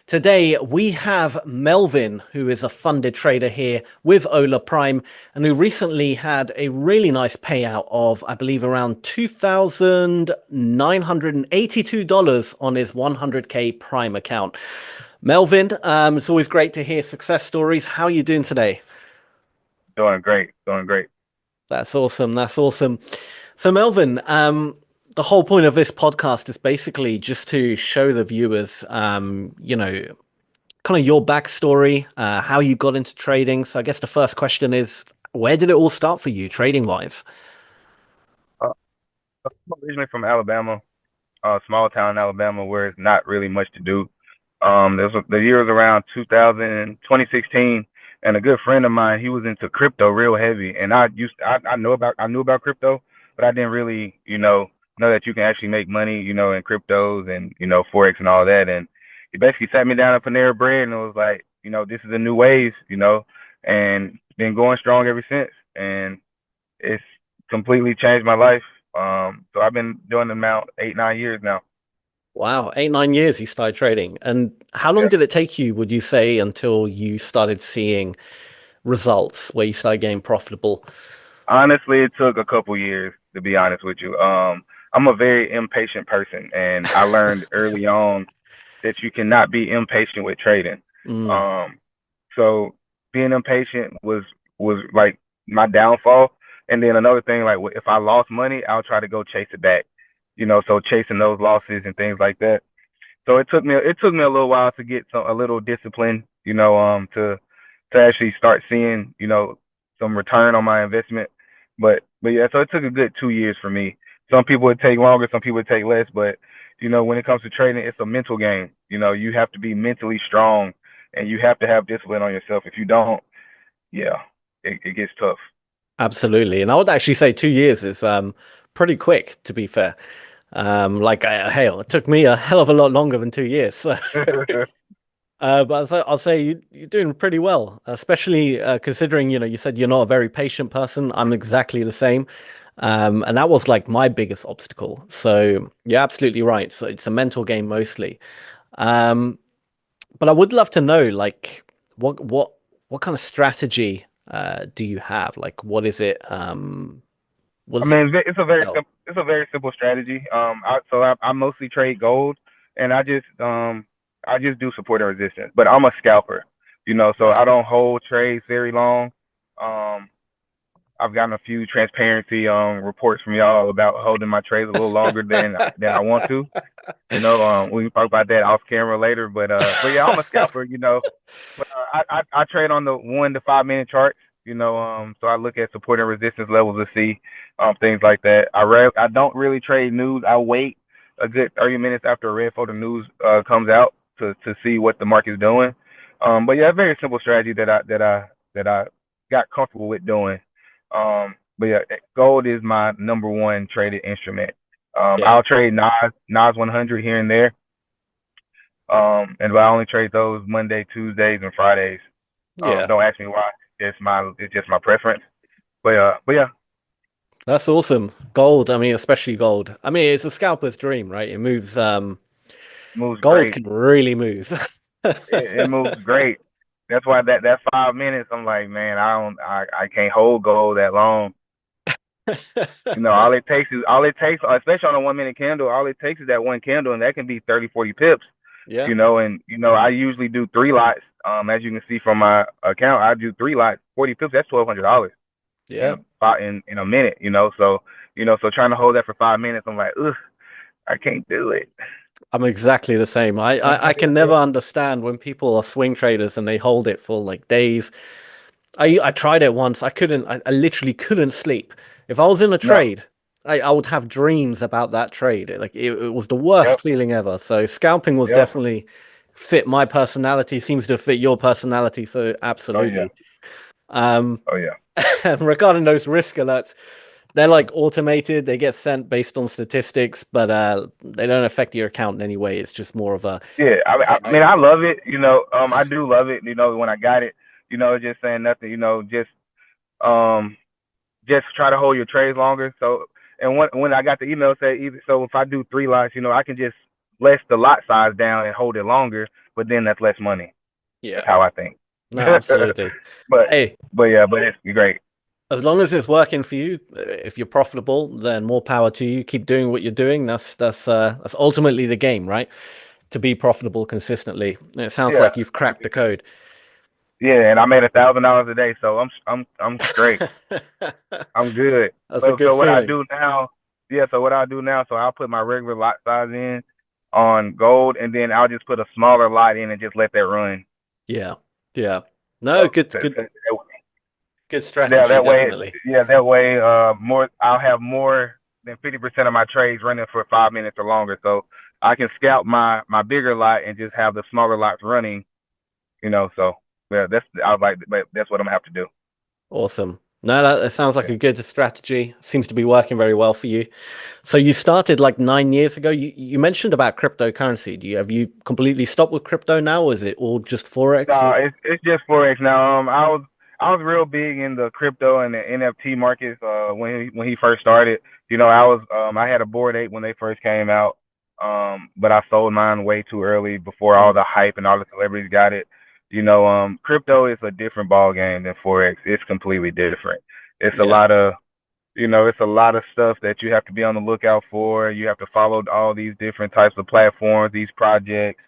Today, we have Melvin, who is a funded trader here with Hola Prime, and who recently had a really nice payout of, I believe, around $2,982 on his 100K Prime account. Melvin, it's always great to hear success stories. How are you doing today? Doing great, doing great. That's awesome. That's awesome. So, Melvin, the whole point of this podcast is basically just to show the viewers, kind of your backstory, how you got into trading. So I guess the first question is, where did it all start for you, trading wise? Uh, I'm originally from Alabama, small town Alabama, where it's not really much to do. The year was around 2000, 2016, and a good friend of mine, he was into crypto real heavy, and I knew about crypto, but I didn't really, know that you can actually make money, in cryptos and Forex and all that. And he basically sat me down at Panera Bread and was like, this is a new wave, and been going strong ever since. And it's completely changed my life. So I've been doing it now 8, 9 years now. Wow, 8, 9 years you started trading. And how long Yeah. did it take you, would you say, until you started seeing results where you started getting profitable? Honestly, it took a couple years to be honest with you. I'm a very impatient person, and I learned early on that you cannot be impatient with trading. Mm, Um, so being impatient was like my downfall. And then another thing, like if I lost money, I'll try to go chase it back. So chasing those losses and things like that. So it took me a little while to get a little discipline, to actually start seeing, some return on my investment. But yeah, so it took a good 2 years for me. Some people would take longer, some people would take less, but when it comes to trading, it's a mental game. You have to be mentally strong and you have to have discipline on yourself. If you don't, yeah, it gets tough. absolutely. And I would actually say 2 years is pretty quick, to be fair. Hell, it took me a hell of a lot longer than 2 years. So but I'll say you're doing pretty well, especially considering, you said you're not a very patient person. I'm exactly the same. And that was like my biggest obstacle. So you're absolutely right. So it's a mental game mostly. Um, but I would love to know, like, what what what kind of strategy do you have? Like, what is it? I Was mean, oh, it's a very simple strategy. I mostly trade gold, and I just do support and resistance. But I'm a scalper, so I right. don't hold trades very long. Um, I've gotten a few transparency reports from y'all about holding my trades a little longer than I want to. We can talk about that off camera later. But yeah, I'm a scalper. I trade on the 1 to 5 minute charts. So I look at support and resistance levels to see things like that. I don't really trade news. I wait a good 30 minutes after a red folder news comes out to see what the market's doing. But yeah, a very simple strategy that I got comfortable with doing. But yeah, gold is my number one traded instrument. Yeah, I'll trade Nas 100 here and there. And I only trade those Monday, Tuesdays, and Fridays. yeah. Don't ask me why. It's just my preference. But yeah, That's awesome. Gold, I mean, especially gold. I mean, it's a scalper's dream, right? It moves, moves gold great. can really move. It moves great. That's why that 5 minutes, I'm like, man, I can't hold gold that long. All it takes, especially on a 1 minute candle, all it takes is that one candle, and that can be 30, 40 pips. Yeah, And I usually do three lots. As you can see from my account, I do three lots, 40 pips. That's $1,200 in yeah. in a minute. So trying to hold that for 5 minutes, I'm like, ugh, I can't do it. I'm exactly the same. I can never understand when people are swing traders and they hold it for like days. I tried it once. I literally couldn't sleep. If I was in a No, trade, I would have dreams about that trade. It was the yep, worst feeling ever. So scalping was yep. definitely fit my personality, seems to fit your personality. So Oh yeah, absolutely. Um, oh yeah, and regarding those risk alerts, they're like automated. They get sent based on statistics, but they don't affect your account in any way. It's just more of a yeah. hey, I mean, I love it. I do love it. When I got it, just saying nothing. Um, just try to hold your trades longer. So, and when I got the email say, so if I do three lots, I can just less the lot size down and hold it longer. but then that's less money. That's Yeah. how I think. No, absolutely. but Hey, but yeah, but it's great. as long as it's working for you, if you're profitable, then more power to you. Keep doing what you're doing. That's ultimately the game, right? To be profitable consistently. And it sounds Yeah, like you've cracked the code. yeah, and I made $1,000 a day, so I'm straight. I'm good. That's a So good what I feeling. do now, yeah. So what I do now, so I'll put my regular lot size in on gold, and then I'll just put a smaller lot in and just let that run. Yeah. Yeah. You No, know, good yeah, strategy, that way, definitely. yeah, more. I'll have more than 50% of my trades running for 5 minutes or longer, so I can scalp my bigger lot and just have the smaller lots running. So yeah, I was like, but that's what I'm gonna have to do. Awesome. No, that sounds like Yeah. a good strategy. Seems to be working very well for you. So you started like 9 years ago. You mentioned about cryptocurrency. Have you completely stopped with crypto now, or is it all just Forex? No, it's just Forex now. I was real big in the crypto and the NFT markets when he first started. I had a board ape when they first came out. But I sold mine way too early before all Mm, the hype and all the celebrities got it. Crypto is a different ball game than Forex. It's completely different. It's a yeah, lot of it's a lot of stuff that you have to be on the lookout for. You have to follow all these different types of platforms, these projects.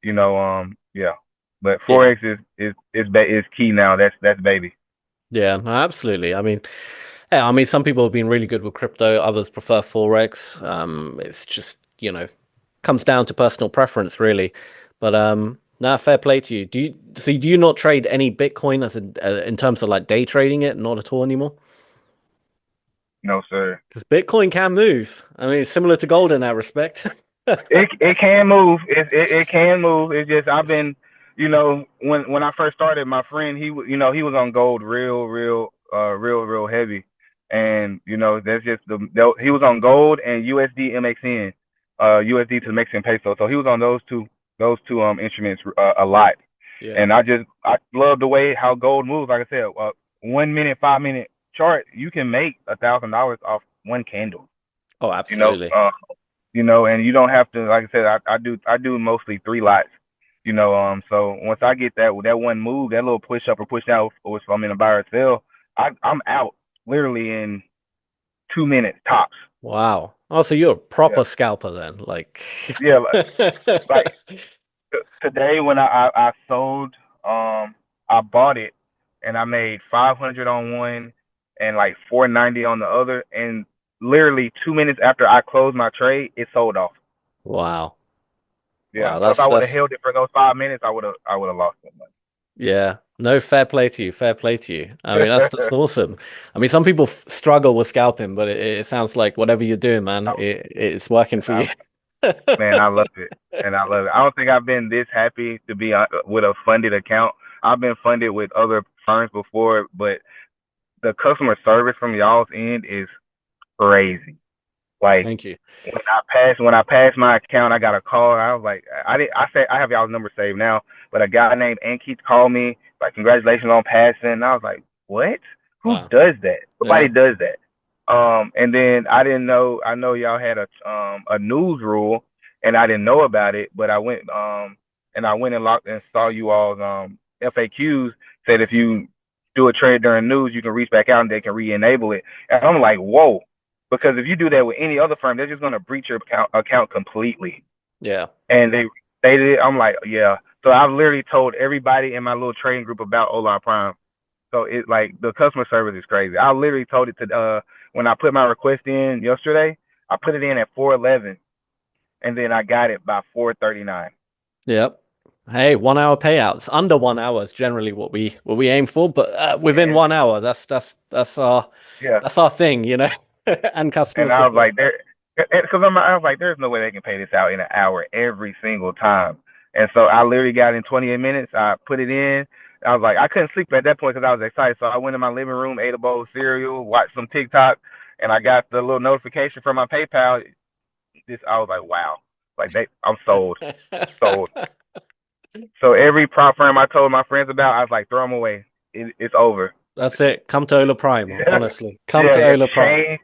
Yeah. But yeah, Forex is key now. That's baby. yeah. No, absolutely. I mean, yeah, I mean, some people have been really good with crypto. Others prefer Forex. It's just comes down to personal preference, really. But nah, fair play to you. Do you not trade any Bitcoin in terms of like day trading it? Not at all anymore. No, sir. Because Bitcoin can move. I mean, it's similar to gold in that respect. It can move. It can move. It's just I've been, when I first started, my friend he was on gold real heavy, and that's just he was on gold and USD MXN, USD to the Mexican peso. So he was on those two instruments a lot, Yeah. and I love the way how gold moves. Like I said, 1 minute, 5 minute chart, you can make $1,000 off one candle. Oh, You know, absolutely. and you don't have to. Like I said, I do mostly three lots. So once I get that one move, that little push up or push out, or if I'm in a buy or sell, I'm out literally in 2 minutes tops. Wow. Oh, so you're a Yeah, proper scalper then, like. yeah. Like today when I sold, I bought it and I made 500 on one and like 490 on the other, and literally 2 minutes after I closed my trade, it sold off. Wow. Yeah. Wow. So if That's I would have that's held it for those 5 minutes, I would have lost that yeah. No, fair play to you. Fair play to you. I mean, money. that's awesome. I mean, some people struggle with scalping, but it sounds like whatever you're doing, man, it's working for I, you. man, I love it, and I love it. I don't think I've been this happy to be with a funded account. I've been funded with other firms before, but the customer service from y'all's end is crazy. Like Thank you. when I passed my account, I got a call. I was like, I said I have y'all's number saved now, but a guy named Ankit called me like, congratulations on passing. And I was like, what? Who Wow. does that? Nobody Yeah. does that. And then I didn't know. I know y'all had a news rule, and I didn't know about it. But I went and locked and saw you all's FAQs said if you do a trade during news, you can reach back out and they can re-enable it. And I'm like, whoa. Because if you do that with any other firm, they're just going to breach your account completely. Yeah. And they did. I'm like, yeah. So I've literally told everybody in my little trading group about Hola Prime. So it like the customer service is crazy. I literally told it to when I put my request in yesterday, I put it in at 4:11, and then I got it by 4:39. Yep. Hey, 1 hour payouts. Under 1 hour is generally what we aim for, but within And 1 hour, yeah, that's our thing, and customer and I was support. like, I was like, there's no way they can pay this out in an hour every single time. And so I literally got in 28 minutes. I put it in. I was like, I couldn't sleep at that point because I was excited. So I went in my living room, ate a bowl of cereal, watched some TikTok, and I got the little notification from my PayPal. I was like, wow, like I'm sold, sold. So every prop firm I told my friends about, I was like, throw them away. It's over. That's it. Come to Hola Prime, Yeah, honestly. Come yeah, to it Hola Prime.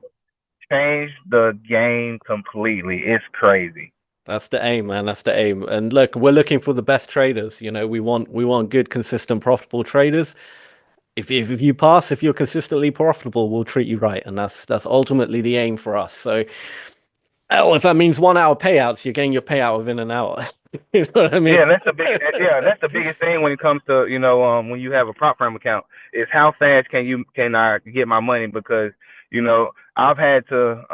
changed the game completely. It's crazy. That's the aim, man. That's the aim. And look, we're looking for the best traders. You know, we want good, consistent, profitable traders. If you pass, if you're consistently profitable, we'll treat you right, and that's ultimately the aim for us. So, oh, if that means 1 hour payouts, you're getting your payout within an hour. You know what I mean? Yeah, that's the biggest. Yeah, that's the biggest thing when it comes to when you have a prop firm account is how fast can I get my money, because I've had to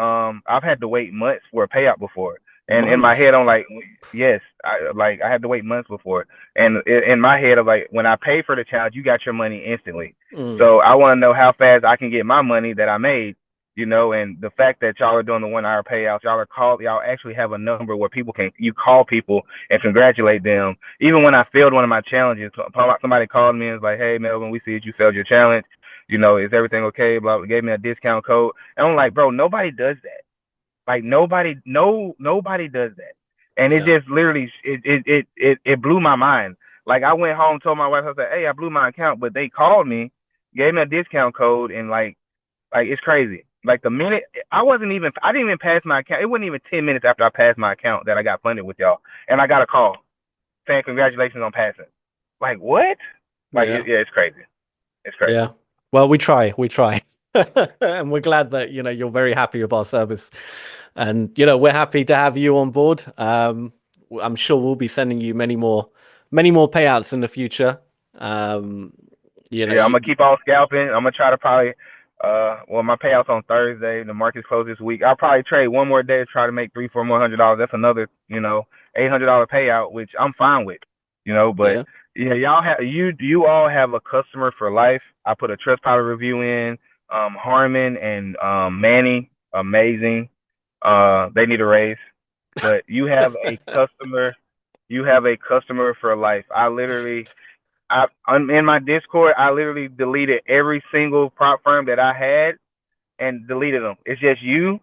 wait months for a payout before, and in my Months. head I'm like, yes, I had to wait months before, and in my head I'm like, when I pay for the challenge, you got your money instantly. Mm, So I want to know how fast I can get my money that I made. And the fact that y'all are doing the 1 hour payouts, y'all actually have a number where you call people and congratulate them. Even when I failed one of my challenges, somebody called me and was like, "Hey, Melvin, we see that you failed your challenge. Is everything okay?" Blah, blah, gave me a discount code, and I'm like, "Bro, nobody does that. Like nobody does that." And it yeah. just literally it blew my mind. Like I went home, told my wife, I said, "Hey, I blew my account," but they called me, gave me a discount code, and like it's crazy. Like the minute I didn't even pass my account. It wasn't even 10 minutes after I passed my account that I got funded with y'all, and I got a call saying congratulations on passing. Like what? Like Yeah. yeah, it's crazy. It's crazy. Yeah. Well, we try. And we're glad that, you're very happy with our service. And, we're happy to have you on board. I'm sure we'll be sending you many more payouts in the future. Um, you know, Yeah, I'm you, gonna keep on scalping. I'm gonna try to probably well, my payouts on Thursday. The market's closed this week. I'll probably trade one more day to try to make $300-400. That's another, $800 payout, which I'm fine with. But yeah. yeah, you all have a customer for life. I put a Trustpilot review in. Harmon and Manny, amazing. They need a raise. But you have a customer for life. I'm in my Discord. I literally deleted every single prop firm that I had and deleted them. It's just you.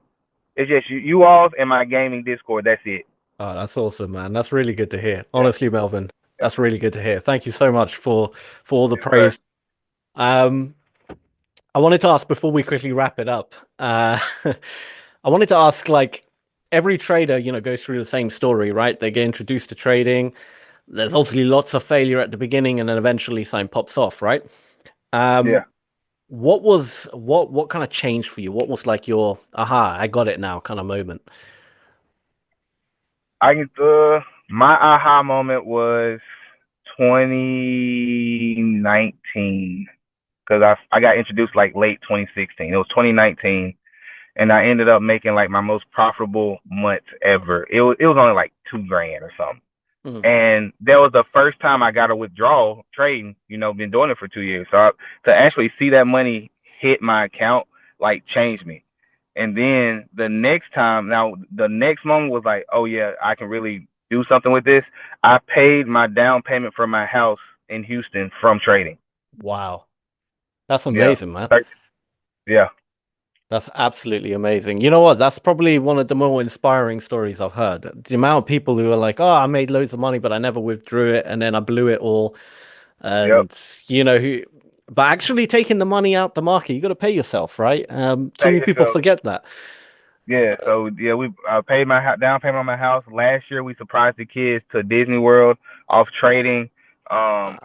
It's just you all in my gaming Discord. That's it. Oh, that's awesome, man. That's really good to hear. Yeah, Honestly, Melvin, yeah, that's really good to hear. Thank you so much for all the yes, sir. praise. Um, I wanted to ask before we quickly wrap it up. I wanted to ask, like, every trader, goes through the same story, right? They get introduced to trading. There's obviously lots of failure at the beginning, and then eventually something pops off, right? Yeah, Um, what kind of changed for you? What was like your aha, I got it now kind of moment? I can. My aha moment was 2019 because I got introduced like late 2016. It was 2019, and I ended up making like my most profitable month ever. It was only like 2 grand or something. Mhm. And that was the first time I got a withdrawal trading. Been doing it for 2 years. So to actually see that money hit my account, like, changed me. And then the next moment was like, oh yeah, I can really do something with this. I paid my down payment for my house in Houston from trading. Wow, that's Yeah. amazing, man. Yeah. That's absolutely amazing. You know what? That's probably one of the more inspiring stories I've heard. The amount of people who are like, "Oh, I made loads of money, but I never withdrew it, and then I blew it all." Yep. And who, but actually taking the money out the market, you got to pay yourself, right? Too Pay many people yourself. forget that. Yeah, so yeah, we paid my down payment on my house last year. We surprised the kids to Disney World off trading. Wow,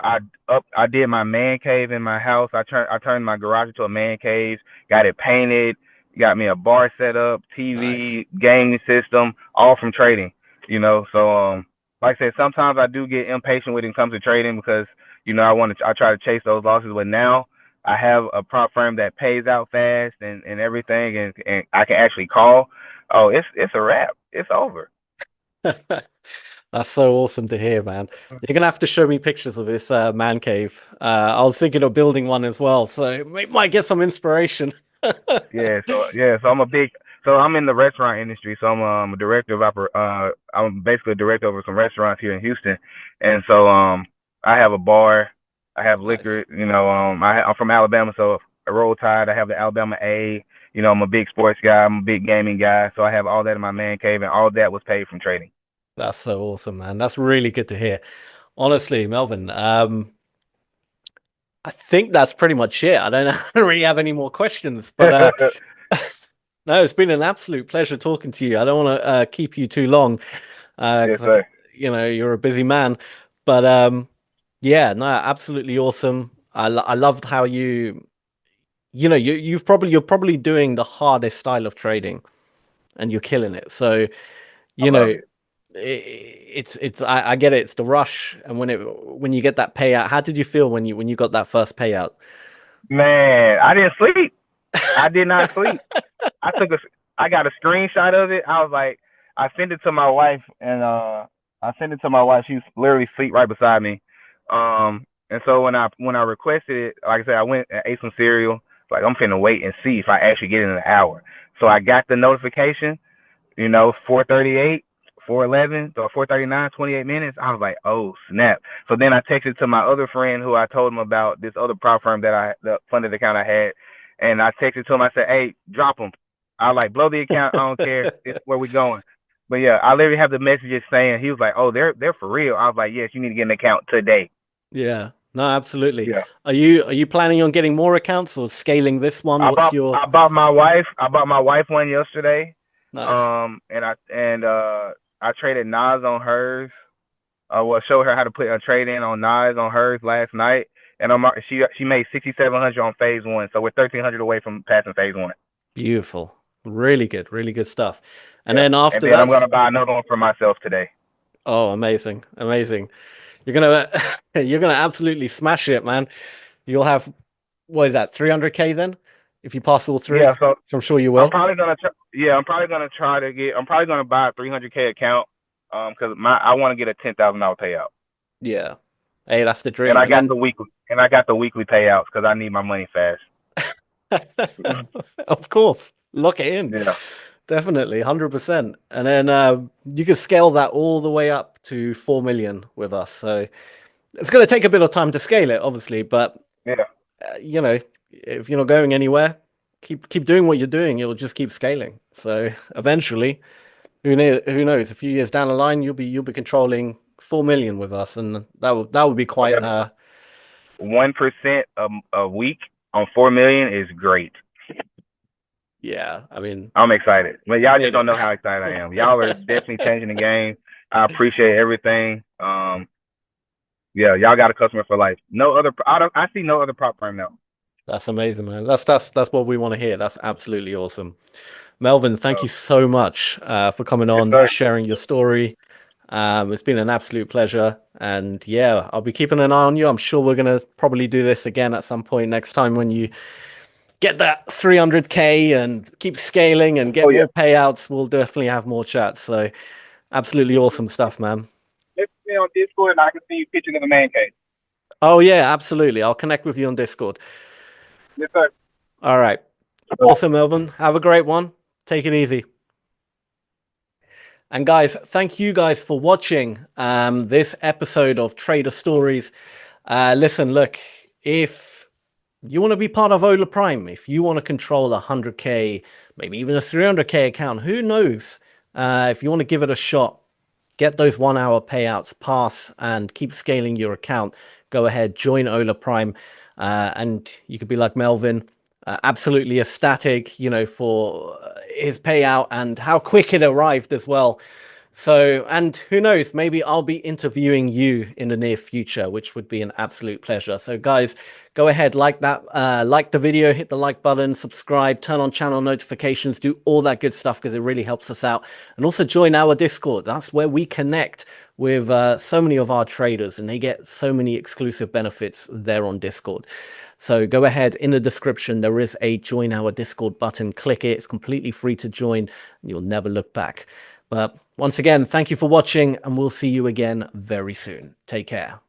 I did my man cave in my house. I turned my garage into a man cave. Got it painted. Got me a bar set up, nice. TV, gaming system, all from trading. So like I said, sometimes I do get impatient when it comes to trading because I try to chase those losses, but now I have a prop firm that pays out fast and everything, and I can actually call. Oh, it's a wrap. It's over. That's so awesome to hear, man. You're gonna have to show me pictures of this man cave. I was thinking of building one as well, so we might get some inspiration. So I'm in the restaurant industry. So I'm a director of I'm basically a director over some restaurants here in Houston, and so I have a bar. I have Nice. liquor. I'm from Alabama, so a Roll Tide. I have the Alabama A. I'm a big sports guy. I'm a big gaming guy. So I have all that in my man cave, and all that was paid from trading. That's so awesome, man. That's really good to hear. Honestly, Melvin, I think that's pretty much it. I don't, I don't really have any more questions, but no, it's been an absolute pleasure talking to you. I don't want to keep you too long. Yes, because sir. you're a busy man. But yeah, no, absolutely awesome. I loved how you're probably doing the hardest style of trading and you're killing it. So I you love know it. I get it. It's the rush, and when you get that payout, how did you feel when you got that first payout? Man, I didn't sleep. I did not sleep. I took a, I got a screenshot of it. I was like, I sent it to my wife, and I sent it to my wife. She was literally asleep right beside me. And so when I requested it, like I said, I went and ate some cereal. Like I'm finna wait and see if I actually get it in an hour. So I got the notification. 4:38, 4:11, or 4:39, 28 minutes. I was like, oh snap. So then I texted to my other friend who I told him about this other prop firm the funded account I had, and I texted to him. I said, hey, drop him. I was like, blow the account. I don't care. It's where we going. But yeah, I literally have the messages saying he was like, oh, they're for real. I was like, yes, you need to get an account today. Yeah, no, absolutely. Yeah. Are you planning on getting more accounts or scaling this one? What's your I bought my wife one yesterday. nice? I traded Nas on hers. Showed her how to put a trade in on Nas on hers last night, and she made 6,700 on phase one, so we're 1,300 away from passing phase one. Beautiful. Really good stuff. And Yeah, then and after then I'm that, gonna buy another one for myself today. oh, amazing. You're gonna you're gonna absolutely smash it, man. You'll have what is that, 300K then? If you pass all three, Yeah, so which I'm sure you I'm will. probably gonna try to get. I'm probably gonna buy a 300K account, because I want to get a $10,000 payout, Yeah. Hey, that's the and dream. I And got then the weekly payouts because I need my money fast. of course, lock it in. Yeah, Definitely, 100%. And then you can scale that all the way up to 4 million with us. So it's going to take a bit of time to scale it, obviously, but yeah. if you're not going anywhere, keep doing what you're doing. It'll just keep scaling. So eventually, who knows? A few years down the line, you'll be controlling 4 million with us, and that would be Oh, quite. yeah. 1% a week on 4 million is great. Yeah. I mean, I'm excited, but y'all just it. don't know how excited I am. Y'all are definitely changing the game. I appreciate everything. Yeah, y'all got a customer for life. No other. I see no other prop firm now. That's amazing, man. That's what we want to hear. That's absolutely awesome. Melvin, thank So, you so much for coming yes, on, sir. sharing your story. It's been an absolute pleasure. And yeah, I'll be keeping an eye on you. I'm sure we're going to probably do this again at some point next time when you get that 300K and keep scaling and Oh get yeah. more payouts. We'll definitely have more chats. So absolutely awesome stuff, man. Let's be on Discord, and I can see you pitching in the man cave. Oh, yeah, absolutely. I'll connect with you on Discord. Yes, sir. All right. Awesome, Melvin. Have a great one. Take it easy. And guys, thank you guys for watching this episode of Trader Stories. Listen, look, if you want to be part of Hola Prime, if you want to control a 100K, maybe even a 300K account, who knows? If you want to give it a shot, get those 1 hour payouts, pass, and keep scaling your account. Go ahead, join Hola Prime, and you could be like Melvin, absolutely ecstatic, for his payout and how quick it arrived as well. So, and who knows, maybe I'll be interviewing you in the near future, which would be an absolute pleasure. So guys, go ahead, like the video, hit the like button, subscribe, turn on channel notifications, do all that good stuff because it really helps us out. And also join our Discord. That's where we connect with so many of our traders and they get so many exclusive benefits there on Discord. So go ahead, in the description, there is a join our Discord button. Click it. It's completely free to join. And you'll never look back. But once again, thank you for watching and we'll see you again very soon. Take care.